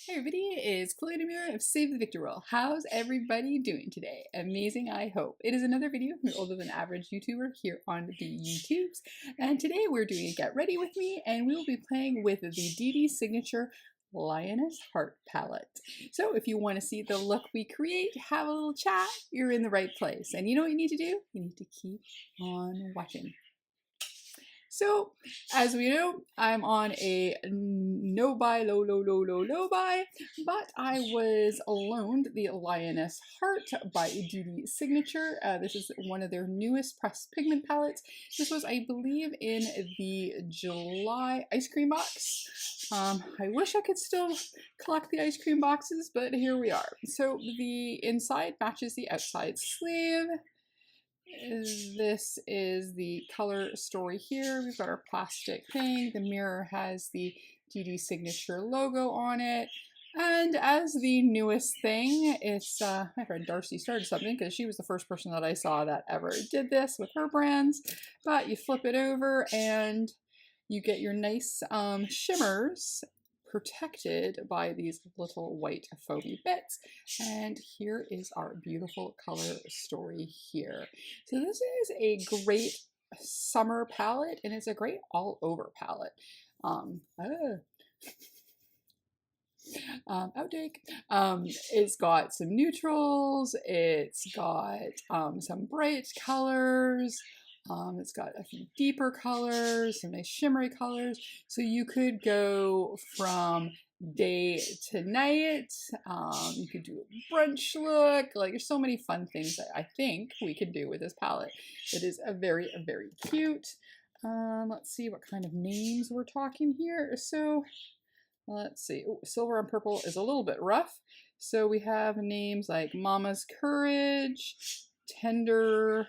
Hey everybody, it's Chloe Demure of Save the Victor Roll. How's everybody doing today? Amazing, I hope. It is another video from the older than average YouTuber here on the YouTubes. And today we're doing a Get Ready With Me, and we will be playing with the DEDE Signature Lioness Heart palette. So if you want to see the look we create, have a little chat, you're in the right place. And you know what you need to do? You need to keep on watching. So, as we know, I'm on a no buy, low buy, but I was loaned the Lioness Heart by DEDE Signature. This is one of their newest pressed pigment palettes. This was, I believe, in the July ice cream box. I wish I could still collect the ice cream boxes, but here we are. So the inside matches the outside sleeve. This is the color story here. We've got our plastic thing. The mirror has the DEDE Signature logo on it. And as the newest thing, it's, my friend Darcy started something because she was the first person that I saw that ever did this with her brands. But you flip it over and you get your nice shimmers protected by these little white foamy bits. And here is our beautiful color story here. So this is a great summer palette, and it's a great all over palette. Outtake. It's got some neutrals, it's got some bright colors, it's got a few deeper colors, some nice shimmery colors. So you could go from day to night. You could do a brunch look. Like, there's so many fun things that I think we could do with this palette. It is a very cute. Let's see what kind of names we're talking here. So let's see. Ooh, silver and purple is a little bit rough. So we have names like Mama's Courage, Tender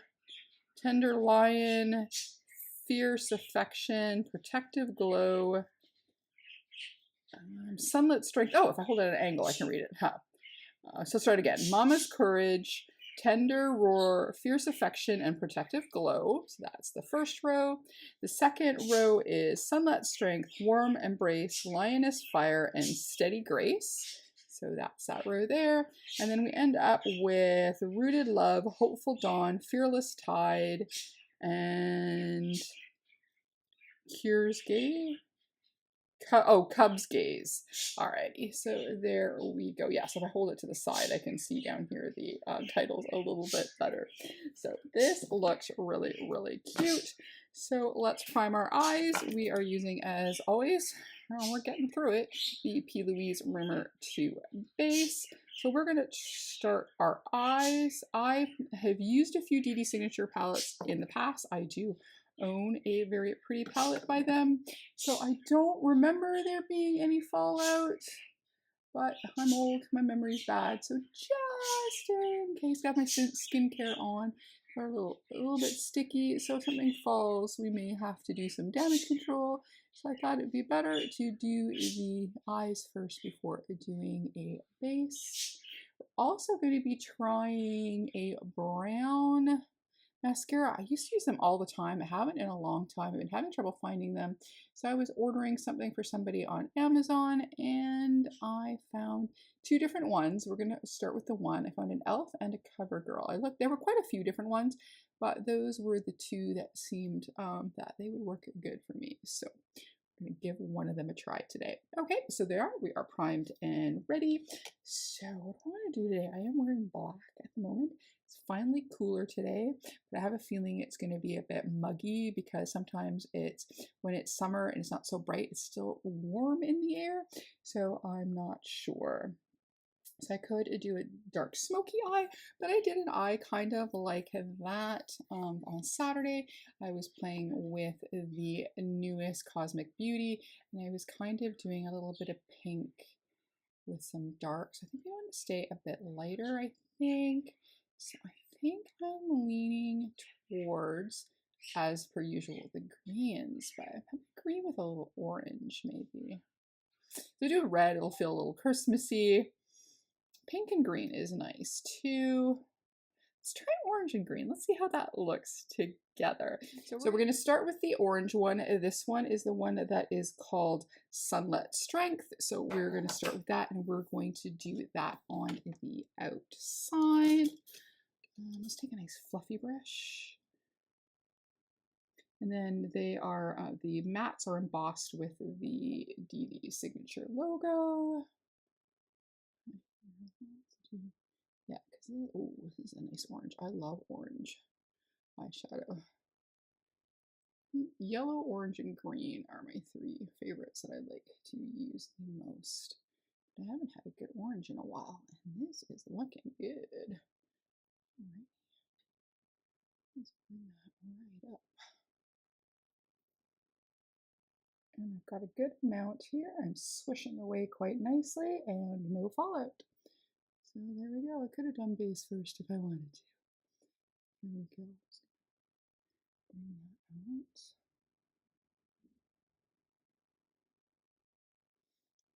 Lion, Fierce Affection, Protective Glow, Sunlit Strength. Oh, if I hold it at an angle, I can read it. Huh. So start again. Mama's Courage, Tender Roar, Fierce Affection, and Protective Glow. So that's the first row. The second row is Sunlit Strength, Warm Embrace, Lioness Fire, and Steady Grace. So that's that row there. And then we end up with Rooted Love, Hopeful Dawn, Fearless Tide, and Cubs Gaze. Alrighty, so there we go. Yeah, so if I hold it to the side, I can see down here the titles a little bit better. So this looks really cute. So let's prime our eyes. We are using, as always, we're getting through it, the P. Louise Rimmer 2 base. So we're going to start our eyes. I have used a few DEDE Signature palettes in the past. I do own a very pretty palette by them. So I don't remember there being any fallout, but I'm old, my memory's bad. So just in case, got my skincare on. They're a little bit sticky, so if something falls, we may have to do some damage control. So I thought it'd be better to do the eyes first before doing a base. We're also going to be trying a brown mascara. I used to use them all the time. I haven't in a long time. I've been having trouble finding them. So I was ordering something for somebody on Amazon, and I found two different ones. We're going to start with the one. I found an e.l.f. and a CoverGirl. I looked, there were quite a few different ones, but those were the two that seemed that they would work good for me. So I'm going to give one of them a try today. Okay, so there we are primed and ready. So what I want to do today, I am wearing black at the moment. It's finally cooler today, but I have a feeling it's going to be a bit muggy because sometimes when it's summer and it's not so bright, it's still warm in the air. So I'm not sure. So I could do a dark smoky eye, but I did an eye kind of like that on Saturday. I was playing with the newest Cosmic Beauty, and I was kind of doing a little bit of pink with some darks. I think I want to stay a bit lighter, I think. So I think I'm leaning towards, as per usual, the greens, but I'm green with a little orange, maybe. So do a red, it'll feel a little Christmassy. Pink and green is nice too. let's try orange and green. Let's see how that looks together. So we're going to start with the orange one. This one is the one that is called Sunlit Strength. So we're going to start with that, and we're going to do that on the outside. Let's take a nice fluffy brush. And then they are, the mats are embossed with the DEDE Signature logo. Yeah, because, oh, this is a nice orange. I love orange eyeshadow. Yellow, orange, and green are my three favorites that I like to use the most. But I haven't had a good orange in a while, and this is looking good. All right. Let's bring that right up. And I've got a good amount here. I'm swishing away quite nicely and no fallout. So there we go. I could have done base first if I wanted to. There we go. Bring that out.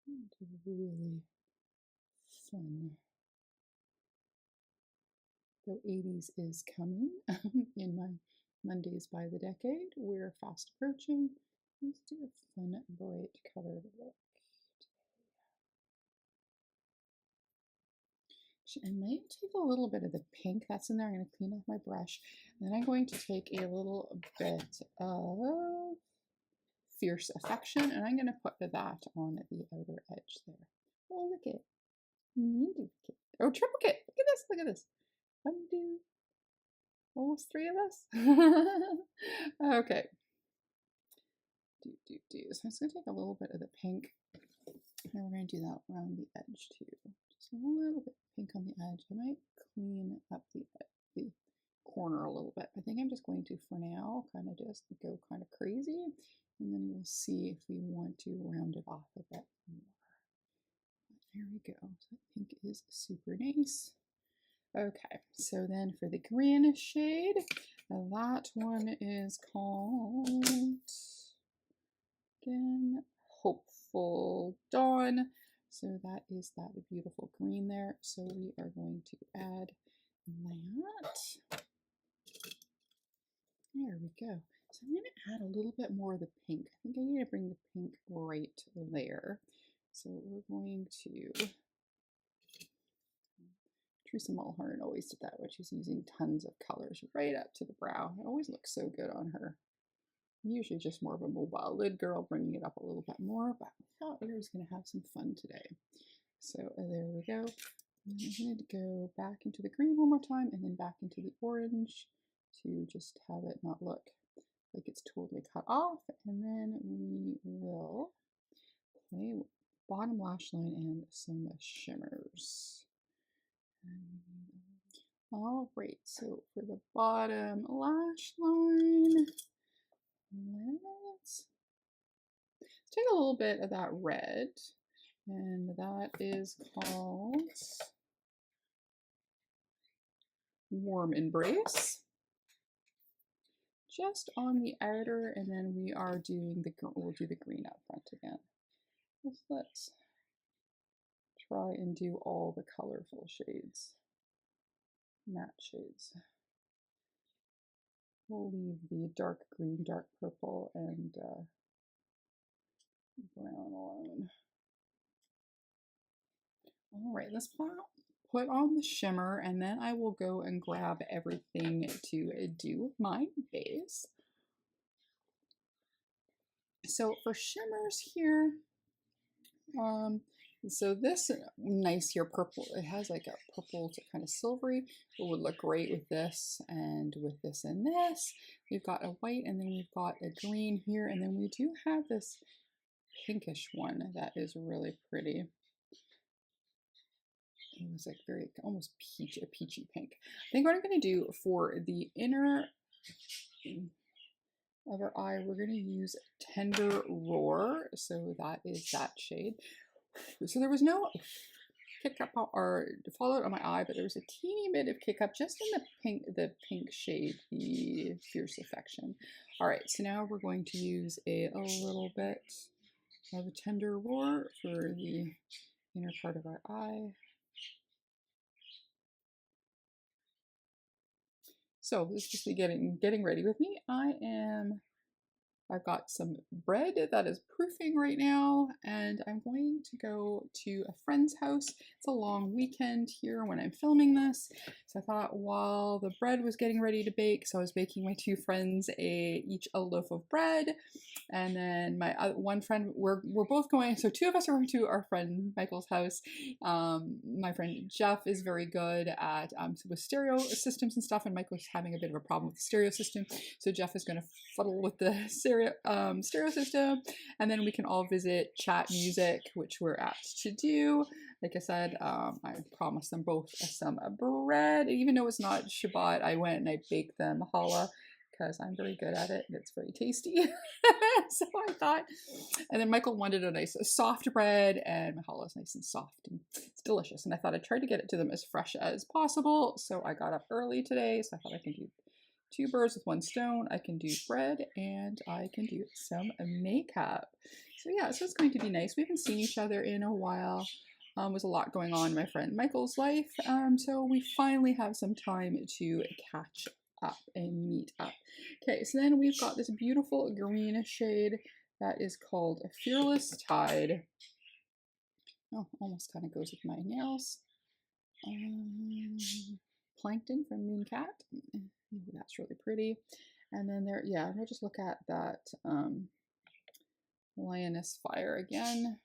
It's really fun. Though 80s is coming in my Mondays by the Decade. We're fast approaching. Let's do a fun, bright colored look. I might take a little bit of the pink that's in there. I'm going to clean off my brush. And then I'm going to take a little bit of Fierce Affection, and I'm going to put that on the outer edge there. Oh, look at it. Oh, triplicate. Look at this. Look at this. 1, 2, almost 3 of us. Okay. So I'm just going to take a little bit of the pink, and we're going to do that around the edge too. Just a little bit pink on the edge. I might clean up the corner a little bit. I think I'm just going to, for now, kind of just go kind of crazy, and then we'll see if we want to round it off a bit more. There we go. So pink is super nice. Okay, so then for the green shade, that one is called, again, Hopeful Dawn. So that is that beautiful green there. So we are going to add that. There we go. So I'm going to add a little bit more of the pink. I think I need to bring the pink right there. So we're going to, Teresa Mulhern always did that, which is using tons of colors right up to the brow. It always looks so good on her. I'm usually just more of a mobile lid girl, bringing it up a little bit more, but I thought we were going to have some fun today. So there we go. And I'm going to go back into the green one more time, and then back into the orange to just have it not look like it's totally cut off. And then we will play with bottom lash line and some shimmers. All right, so for the bottom lash line, let's take a little bit of that red, and that is called Warm Embrace. Just on the outer, and then we are doing we'll do the green up front again. Let's try and do all the colorful shades, matte shades. We'll leave the dark green, dark purple, and brown alone. All right, let's put on the shimmer, and then I will go and grab everything to do my base. So for shimmers here, so this nice here purple, it has like a purple to kind of silvery. It would look great with this and with this and this. We've got a white, and then we've got a green here, and then we do have this pinkish one that is really pretty. It was like very almost a peachy pink. I think what I'm going to do for the inner of our eye, we're going to use Tender Roar. So that is that shade. So there was no kick up or fallout on my eye, but there was a teeny bit of kick up just in the pink shade, the Fierce Affection. All right, so now we're going to use a little bit of a Tender Roar for the inner part of our eye. So this is just me getting ready with me. I've got some bread that is proofing right now, and I'm going to go to a friend's house. It's a long weekend here when I'm filming this, so I thought while the bread was getting ready to bake, so I was baking my two friends each a loaf of bread, and then my one friend, we're both going, so two of us are going to our friend Michael's house. My friend Jeff is very good at with stereo systems and stuff, and Michael's having a bit of a problem with the stereo system, so Jeff is going to fuddle with the stereo system, and then we can all visit, chat music, which we're apt to do. Like I said, I promised them both some bread. Even though it's not Shabbat, I went and I baked them challah because I'm very good at it and it's very tasty. So I thought, and then Michael wanted a nice soft bread, and my challah is nice and soft and it's delicious. And I thought I'd try to get it to them as fresh as possible. So I got up early today, so I thought I can do two birds with one stone. I can do bread and I can do some makeup. So yeah, so it's going to be nice. We haven't seen each other in a while. There's a lot going on in my friend Michael's life. So we finally have some time to catch up and meet up. Okay, so then we've got this beautiful green shade that is called Fearless Tide. Oh, almost kind of goes with my nails. Plankton from Mooncat. That's really pretty. And then there, yeah, we'll just look at that Lioness Fire again.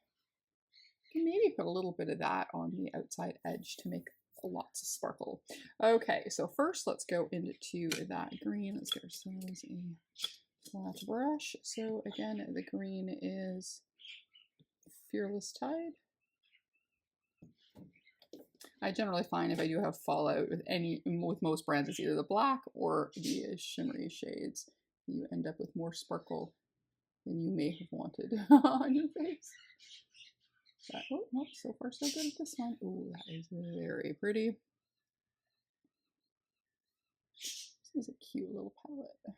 You can maybe put a little bit of that on the outside edge to make lots of sparkle. Okay, so first let's go into that green. Let's get ourselves a flat brush. So again, the green is Fearless Tide. I generally find if I do have fallout with most brands, it's either the black or the shimmery shades. You end up with more sparkle than you may have wanted on your face. Oh, no, so far so good at this one. Oh, that is very pretty. This is a cute little palette.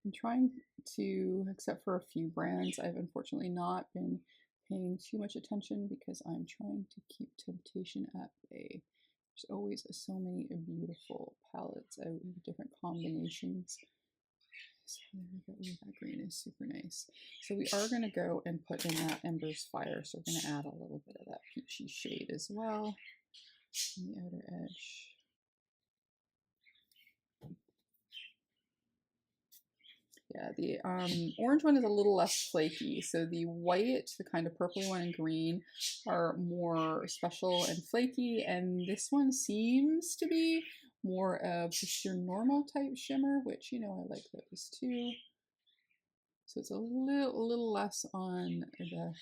I'm trying to, except for a few brands, I've unfortunately not been paying too much attention because I'm trying to keep temptation at bay. There's always so many beautiful palettes out in different combinations. So there we go. Ooh, that green is super nice. So we are going to go and put in that Ember's Fire. So we're going to add a little bit of that peachy shade as well on the outer edge. Yeah, the orange one is a little less flaky. So the white, the kind of purpley one, and green are more special and flaky. And this one seems to be more of just your normal type shimmer, which, you know, I like those too. So it's a little less on the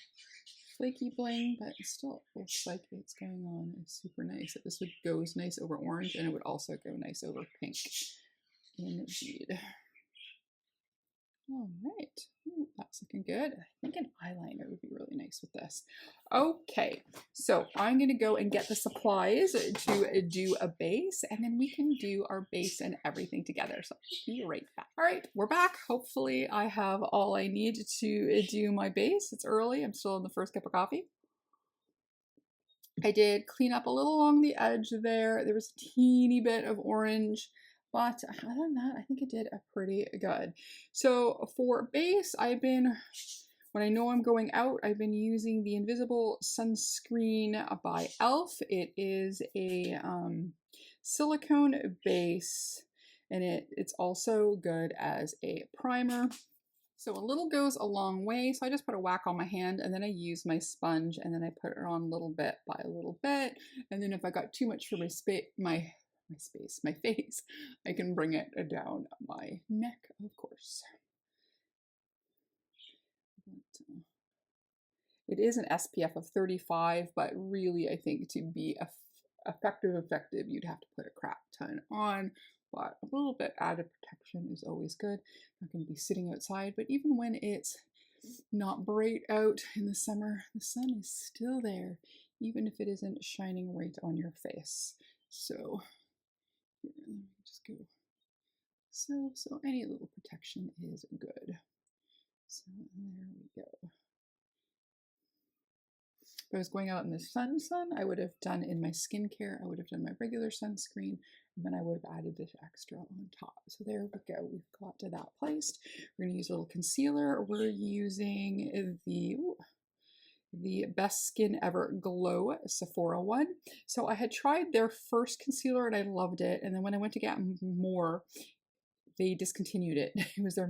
flaky bling, but it still looks like it's going on. It's super nice. This would goes nice over orange, and it would also go nice over pink. Indeed. All right, ooh, that's looking good. I think an eyeliner would be really nice with this. Okay, so I'm gonna go and get the supplies to do a base, and then we can do our base and everything together. So I'll be right back. All right, we're back. Hopefully I have all I need to do my base. It's early, I'm still in the first cup of coffee. I did clean up a little along the edge there. There was a teeny bit of orange, but other than that, I think it did a pretty good. So for base, when I know I'm going out, I've been using the Invisible Sunscreen by e.l.f. It is a silicone base, and it's also good as a primer. So a little goes a long way. So I just put a whack on my hand, and then I use my sponge, and then I put it on little bit by little bit. And then if I got too much for my face, I can bring it down my neck, of course. It is an SPF of 35, but really I think to be effective, you'd have to put a crap ton on. But a little bit added protection is always good. I'm not going to be sitting outside, but even when it's not bright out in the summer, the sun is still there, even if it isn't shining right on your face. So here, let me just go. So any little protection is good. So there we go. If I was going out in the sun, I would have done in my skincare, I would have done my regular sunscreen, and then I would have added this extra on top. So there we go. We've got to that placed. We're going to use a little concealer. We're using the Best Skin Ever Glow Sephora one. So I had tried their first concealer and I loved it. And then when I went to get more, they discontinued it. It was their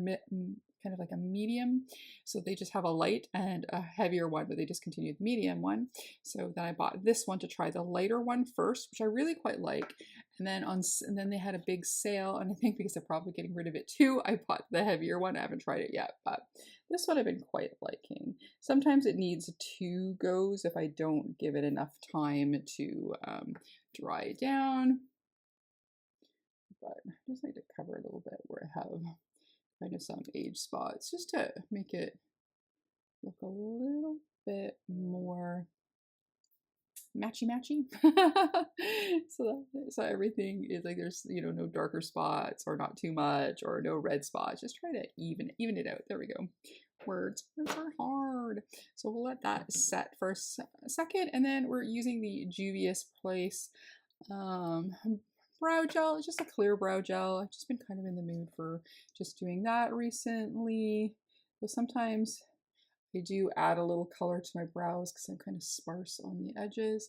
kind of like a medium. So they just have a light and a heavier one, but they discontinued the medium one. So then I bought this one to try the lighter one first, which I really quite like. And then they had a big sale, and I think because they're probably getting rid of it too, I bought the heavier one. I haven't tried it yet, but this one I've been quite liking. Sometimes it needs 2 goes if I don't give it enough time to dry down. But I just like to cover a little bit where I have kind of some age spots, just to make it look a little bit more matchy. so everything is like there's no darker spots or not too much or no red spots. Just try to even it out. There we go. Words are hard. So we'll let that set for a second, and then we're using the Juvia's Place brow gel. It's just a clear brow gel. I've just been kind of in the mood for just doing that recently. So sometimes I do add a little color to my brows because I'm kind of sparse on the edges.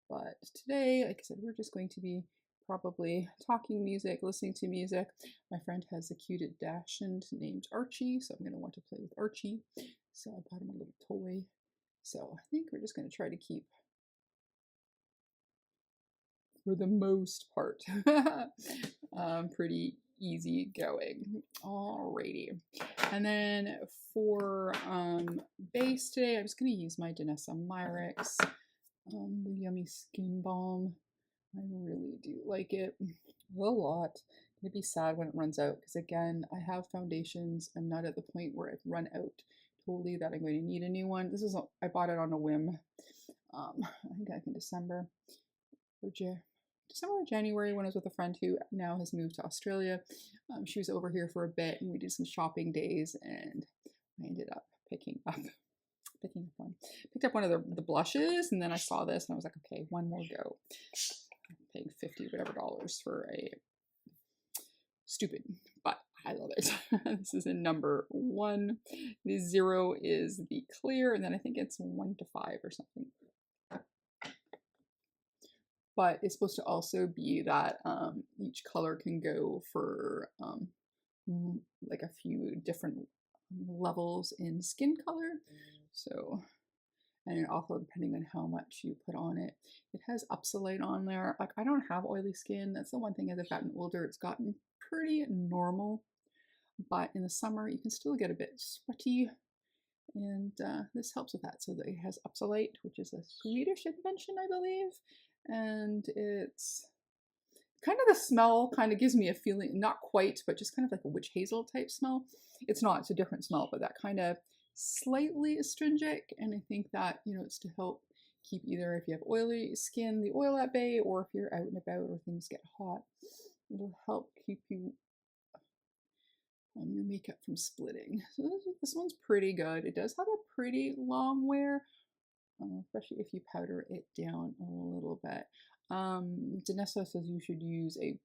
But today, like I said, we're just going to be probably talking music, listening to music. My friend has a cute dachshund named Archie, so I'm going to want to play with Archie. So I bought him a little toy. So I think we're just going to try to keep, for the most part, pretty easy going. Alrighty. And then for base today, I'm just going to use my Danessa Myricks, the Yummy Skin Balm. I really do like it a lot. I'm going to be sad when it runs out because, again, I have foundations. I'm not at the point where I've run out totally that I'm going to need a new one. I bought it on a whim. I think like in December or January when I was with a friend who now has moved to Australia. She was over here for a bit and we did some shopping days, and I ended up picking up one. Picked up one of the blushes, and then I saw this and I was like, okay, one more go. I'm paying $50 whatever for a stupid, but I love it. This is in number 1. The 0 is the clear, and then I think it's 1 to 5 or something. But it's supposed to also be that each color can go for like a few different levels in skin color. So, and also depending on how much you put on it. It has Upsolite on there. Like, I don't have oily skin. That's the one thing as I've gotten older, it's gotten pretty normal. But in the summer, you can still get a bit sweaty. And this helps with that. So that it has Upsolite, which is a Swedish invention, I believe. And it's kind of, the smell kind of gives me a feeling, not quite, but just kind of like a witch hazel type smell. It's not, it's a different smell, but that kind of slightly astringent. And I think that, it's to help keep, either if you have oily skin, the oil at bay, or if you're out and about or things get hot, it'll help keep you your makeup from splitting. So this one's pretty good. It does have a pretty long wear, especially if you powder it down a little bit. Danessa says you should use a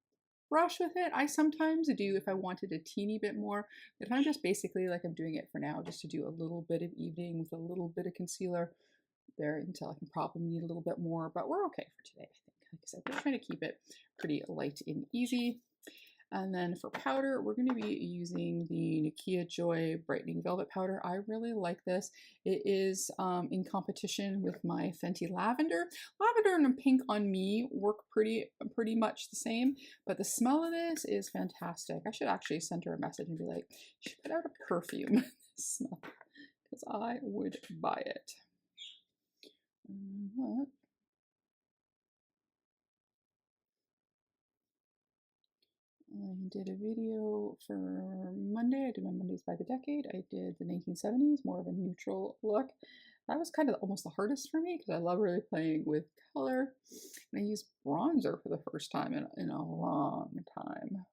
brush with it. I sometimes do if I wanted a teeny bit more, but if I'm just basically like I'm doing it for now, just to do a little bit of evening with a little bit of concealer there until I can probably need a little bit more, but we're okay for today, I think. Like I said, we're trying to keep it pretty light and easy. And then for powder, we're going to be using the Nakia Joy Brightening Velvet Powder. I really like this. It is in competition with my Fenty Lavender. Lavender and pink on me work pretty much the same, but the smell of this is fantastic. I should actually send her a message and be like, you should put out a perfume smell, because I would buy it. I did a video for Monday. I did my Mondays by the Decade. I did the 1970s, more of a neutral look. That was kind of almost the hardest for me because I love really playing with color. And I used bronzer for the first time in a long time.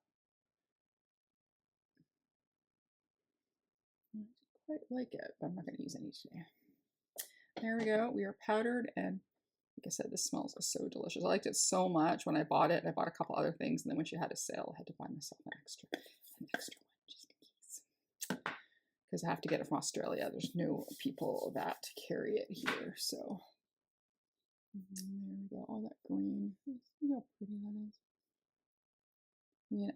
I quite like it, but I'm not going to use any today. there we go. We are powdered, and like I said, this smells so delicious. I liked it so much when I bought it. I bought a couple other things, and then when she had a sale, I had to buy myself an extra one just in case. Because I have to get it from Australia. There's no people that carry it here, so there we go. All that green. See how pretty that is. Yeah,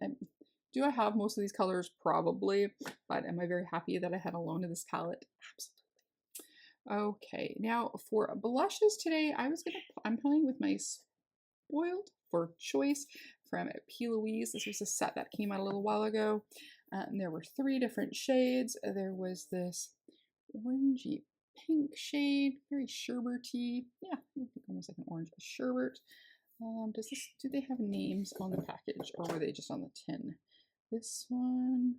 do I have most of these colors? Probably, but am I very happy that I had a loan of this palette? Absolutely. Okay, now for blushes today, I'm playing with my Spoiled for Choice from P. Louise. This was a set that came out a little while ago. And there were 3 different shades. There was this orangey pink shade, very sherbety. Yeah, I think almost like an orange sherbet. Do they have names on the package, or were they just on the tin? This one,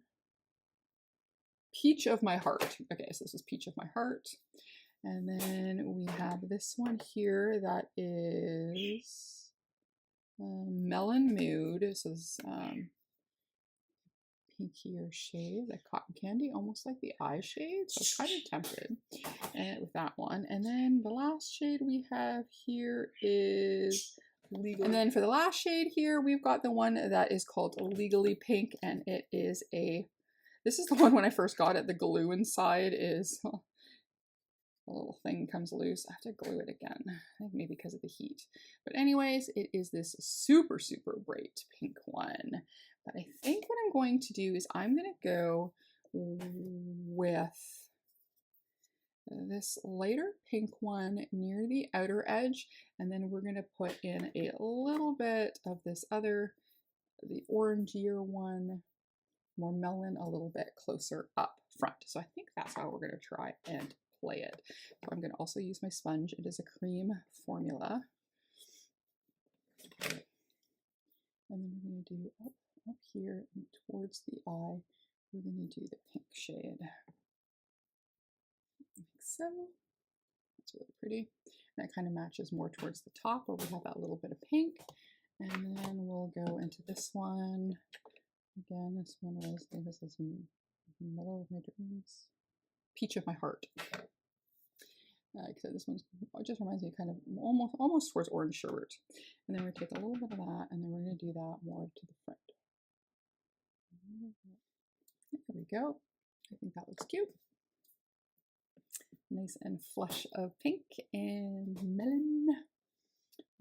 Peach of My Heart. Okay, so this is Peach of My Heart. And then we have this one here that is Melon Mood. So this pinkier shade, like cotton candy, almost like the eye shade. So I was kind of tempted with that one. And then the last shade we have here is Legally. And then for the last shade here, we've got the one that is called Legally Pink, and it is this is the one when I first got it, the glue inside is, a little thing comes loose. I have to glue it again, I think maybe because of the heat. But anyways, it is this super, super bright pink one. But I think what I'm going to do is I'm going to go with this lighter pink one near the outer edge, and then we're going to put in a little bit of this other, the orangier one, more melon, a little bit closer up front. So I think that's how we're going to try and play it. So I'm going to also use my sponge. It is a cream formula. And then we're going to do up here and towards the eye, we're going to do the pink shade. Like so. That's really pretty. And that kind of matches more towards the top where we have that little bit of pink. And then we'll go into this one. Again, this one was, I think this is Middle of My Dreams. Peach of My Heart. Like I said, this one just reminds me kind of almost towards orange sherbet. And then we're going to take a little bit of that, and then we're going to do that more to the front. There we go. I think that looks cute. Nice and flush of pink and melon.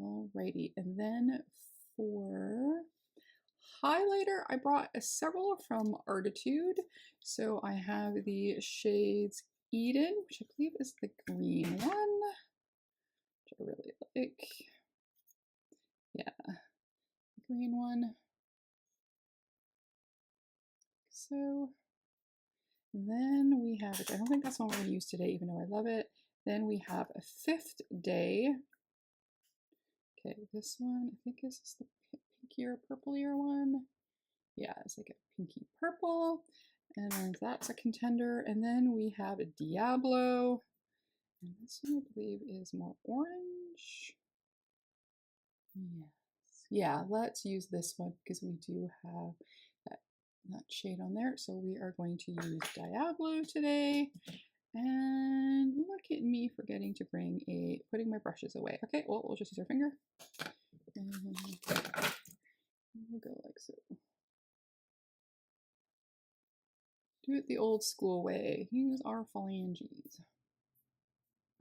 Alrighty, and then for highlighter, I brought several from Artitude. So I have the shades Eden, which I believe is the green one, which I really like. Yeah, the green one. So then we have, which I don't think that's one we're going to use today, even though I love it. Then we have a Fifth Day. Okay, this one, I think is the pinkier, purplier one. Yeah, it's like a pinky purple. And that's a contender. And then we have a Diablo. And this one, I believe, is more orange. Yes. Yeah, let's use this one because we do have that shade on there. So we are going to use Diablo today. And look at me forgetting to putting my brushes away. Okay, well, we'll just use our finger. And we'll go like so. Do it the old school way. Use our phalanges.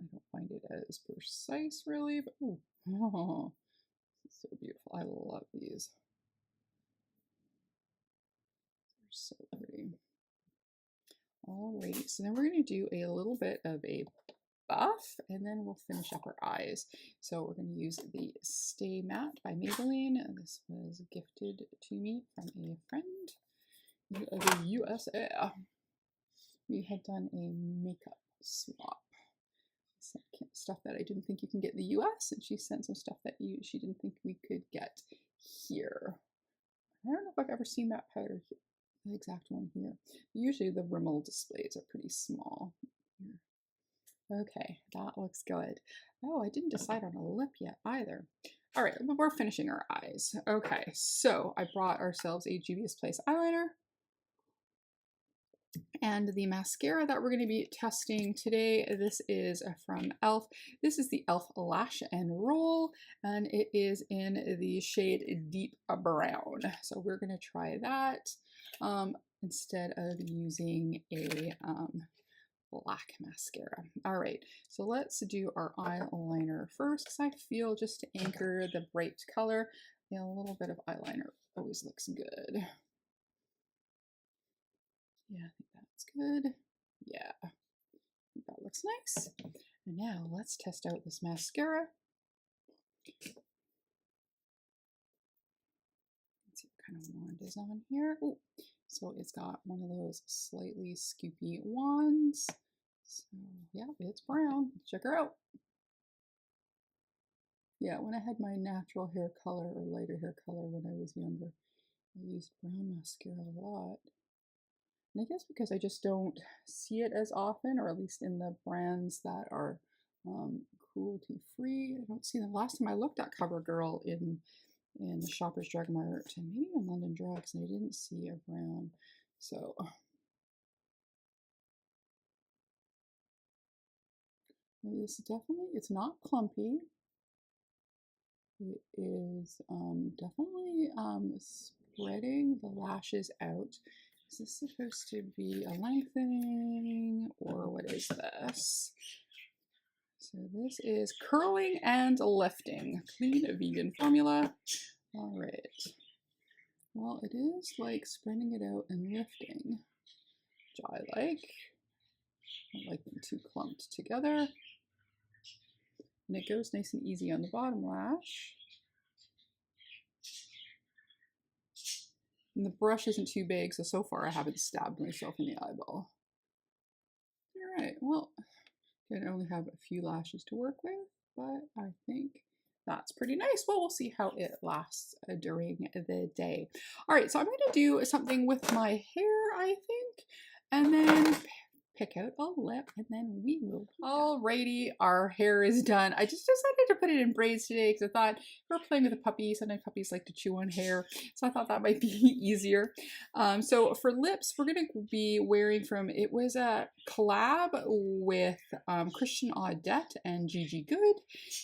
I don't find it as precise really, but oh, it's so beautiful. I love these. They're so pretty. Alrighty, so then we're going to do a little bit of a buff, and then we'll finish up our eyes. So we're going to use the Stay Matte by Maybelline. This was gifted to me from a friend in the USA. We had done a makeup swap. Stuff that I didn't think you can get in the US, and she sent some stuff that she didn't think we could get here. I don't know if I've ever seen that powder here, the exact one here. Usually the Rimmel displays are pretty small. Okay, that looks good. Oh, I didn't decide on a lip yet either. All right, but we're finishing our eyes. Okay, so I brought ourselves a Juvia's Place eyeliner. And the mascara that we're going to be testing today, this is from e.l.f. This is the e.l.f. Lash and Roll, and it is in the shade Deep Brown. So we're going to try that instead of using a black mascara. All right, so let's do our eyeliner first, because I feel just to anchor the bright color, a little bit of eyeliner always looks good. Yeah, I think that's good. Yeah, I think that looks nice. And now let's test out this mascara. Let's see what kind of wand is on here. Ooh, so it's got one of those slightly scoopy wands. So yeah, it's brown. Check her out. Yeah, when I had my natural hair color or lighter hair color when I was younger, I used brown mascara a lot. And I guess because I just don't see it as often, or at least in the brands that are cruelty free. I don't see them. Last time I looked at CoverGirl in Shoppers Drug Mart and maybe in London Drugs, and I didn't see a brown. So this definitely, it's not clumpy. It is definitely spreading the lashes out. Is this supposed to be a lengthening, or what is this? So this is curling and lifting. Clean vegan formula. All right. Well, it is like spreading it out and lifting, which I like. I don't like them too clumped together. And it goes nice and easy on the bottom lash. And the brush isn't too big, so far I haven't stabbed myself in the eyeball. All right, well, I only have a few lashes to work with, but I think that's pretty nice. Well, we'll see how it lasts during the day. All right, so I'm going to do something with my hair, I think, and then pick out a lip, and then we will. Alrighty, our hair is done. I just decided to put it in braids today because I thought we were playing with a puppy. Sometimes puppies like to chew on hair, so I thought that might be easier. So for lips, we're going to be wearing from, it was a collab with Christian Audette and Gigi Good,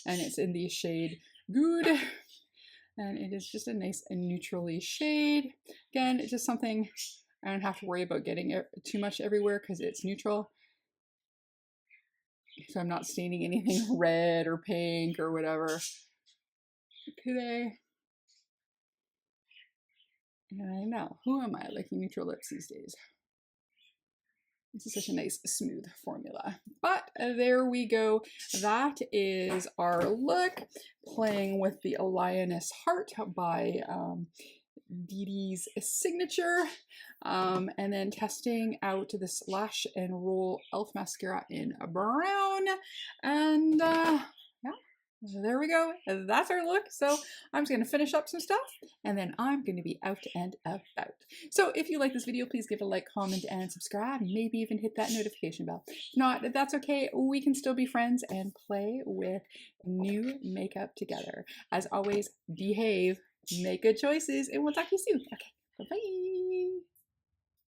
and it's in the shade Good. And it is just a nice and neutrally shade. Again, it's just something I don't have to worry about getting it too much everywhere because it's neutral. So I'm not staining anything red or pink or whatever today. And I know, who am I liking neutral lips these days? This is such a nice smooth formula. But there we go. That is our look, playing with the Lioness Heart by DEDE Signature, and then testing out this Lash and Roll e.l.f. mascara in brown, and yeah, there we go. That's our look. So I'm just going to finish up some stuff, and then I'm going to be out and about. So if you like this video, please give it a like, comment, and subscribe. Maybe even hit that notification bell. If not, that's okay. We can still be friends and play with new makeup together. As always, behave, make good choices, and we'll talk to you soon. Okay, bye-bye.